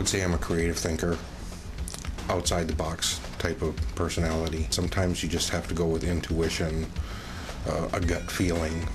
would say I'm a creative thinker, outside the box type of personality. Sometimes you just have to go with intuition, a gut feeling.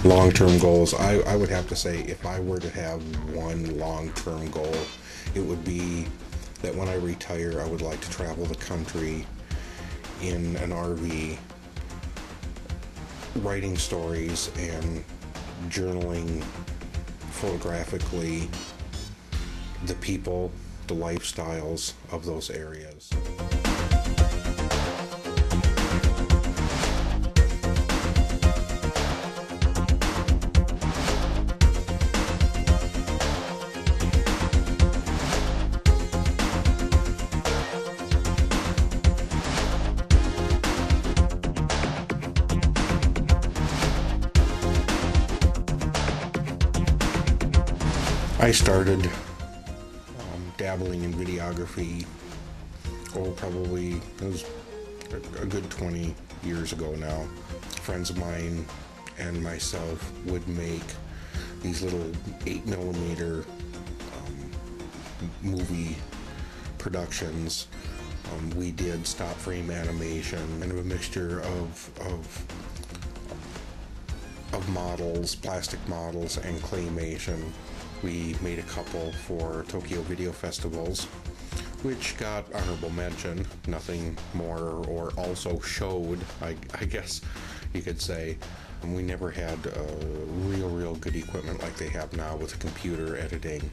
Long-term goals, I would have to say if I were to have one long-term goal, it would be that when I retire, I would like to travel the country in an RV, writing stories and journaling photographically the people, the lifestyles of those areas. I started dabbling in videography, probably it was a good 20 years ago now. Friends of mine and myself would make these little 8mm movie productions. We did stop frame animation and a mixture of models, plastic models, and claymation. We made a couple for Tokyo Video Festivals, which got honorable mention, nothing more, or also showed, I guess you could say. We never had real good equipment like they have now with computer editing.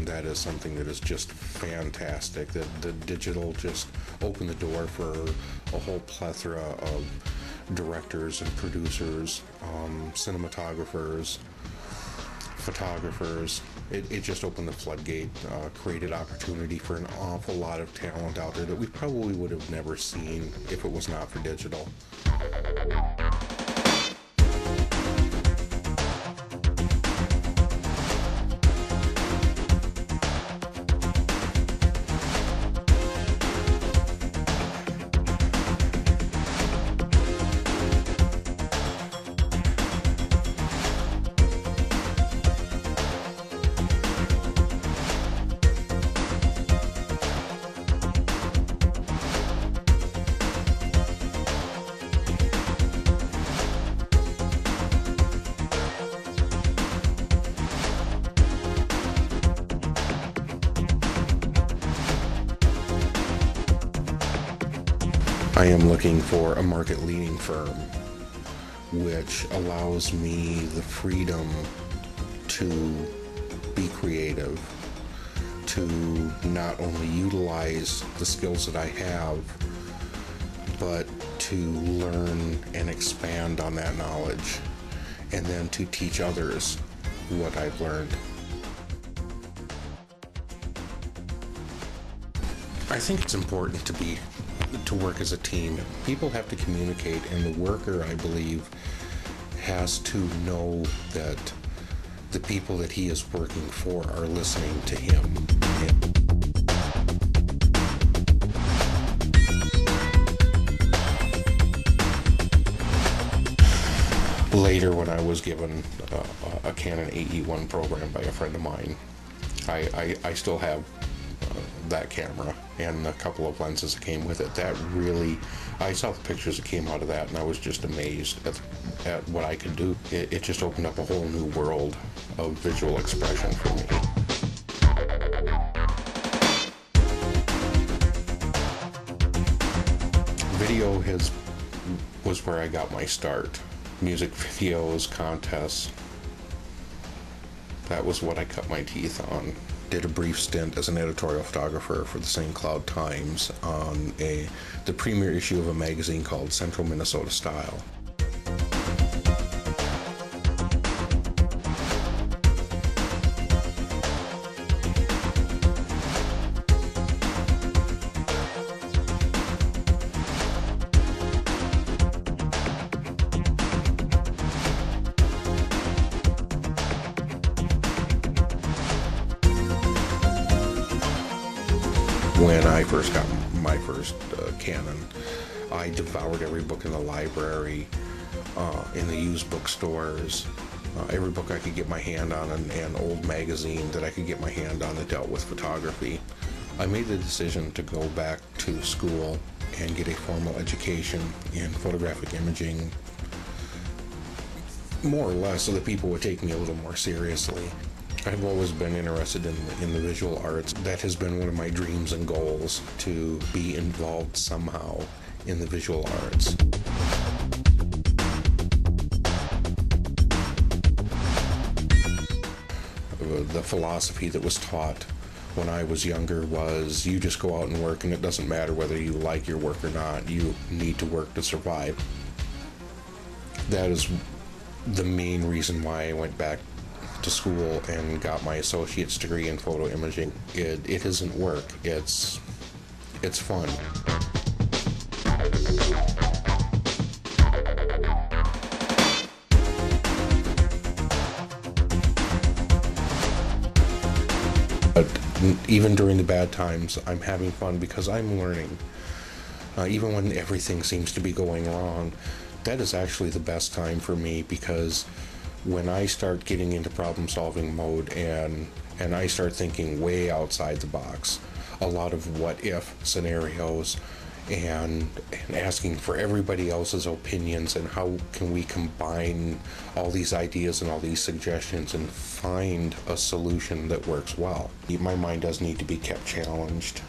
That is something that is just fantastic. The digital just opened the door for a whole plethora of directors and producers, cinematographers, photographers. It just opened the floodgate, created opportunity for an awful lot of talent out there that we probably would have never seen if it was not for digital. I am looking for a market-leading firm which allows me the freedom to be creative, to not only utilize the skills that I have, but to learn and expand on that knowledge, and then to teach others what I've learned. I think it's important to work as a team. People have to communicate, and the worker, I believe, has to know that the people that he is working for are listening to him. Later, when I was given a Canon AE-1 program by a friend of mine, I still have that camera and a couple of lenses that came with it. That really, I saw the pictures that came out of that, and I was just amazed at what I could do. It just opened up a whole new world of visual expression for me. Video was where I got my start. Music videos, contests. That was what I cut my teeth on. Did a brief stint as an editorial photographer for the St. Cloud Times on the premier issue of a magazine called Central Minnesota Style. When I first got my first Canon, I devoured every book in the library, in the used bookstores, every book I could get my hand on, and old magazine that I could get my hand on that dealt with photography. I made the decision to go back to school and get a formal education in photographic imaging, more or less so that people would take me a little more seriously. I've always been interested in the visual arts. That has been one of my dreams and goals, to be involved somehow in the visual arts. The philosophy that was taught when I was younger was, you just go out and work, and it doesn't matter whether you like your work or not. You need to work to survive. That is the main reason why I went back to school and got my associate's degree in photo imaging. It isn't work, it's fun. But even during the bad times, I'm having fun because I'm learning. Even when everything seems to be going wrong, that is actually the best time for me, because when I start getting into problem-solving mode and I start thinking way outside the box, a lot of what-if scenarios, and asking for everybody else's opinions, and how can we combine all these ideas and all these suggestions and find a solution that works well. My mind does need to be kept challenged.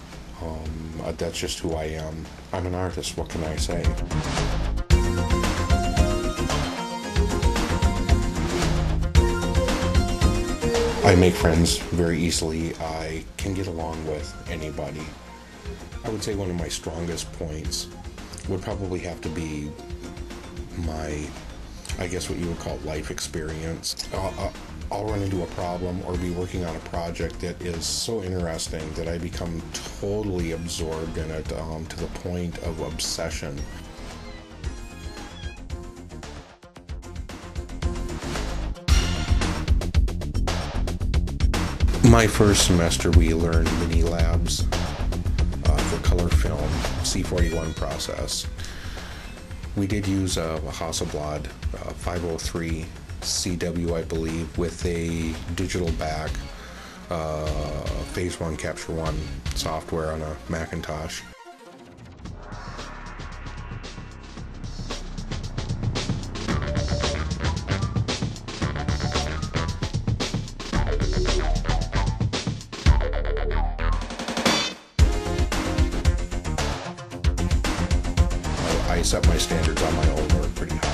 That's just who I am. I'm an artist, what can I say? I make friends very easily. I can get along with anybody. I would say one of my strongest points would probably have to be my, I guess what you would call life experience. I'll run into a problem or be working on a project that is so interesting that I become totally absorbed in it, to the point of obsession. My first semester we learned mini labs for color film, C41 process. We did use a Hasselblad 503 CW, I believe, with a digital back, Phase 1 Capture One software on a Macintosh. I set my standards on my own work pretty high.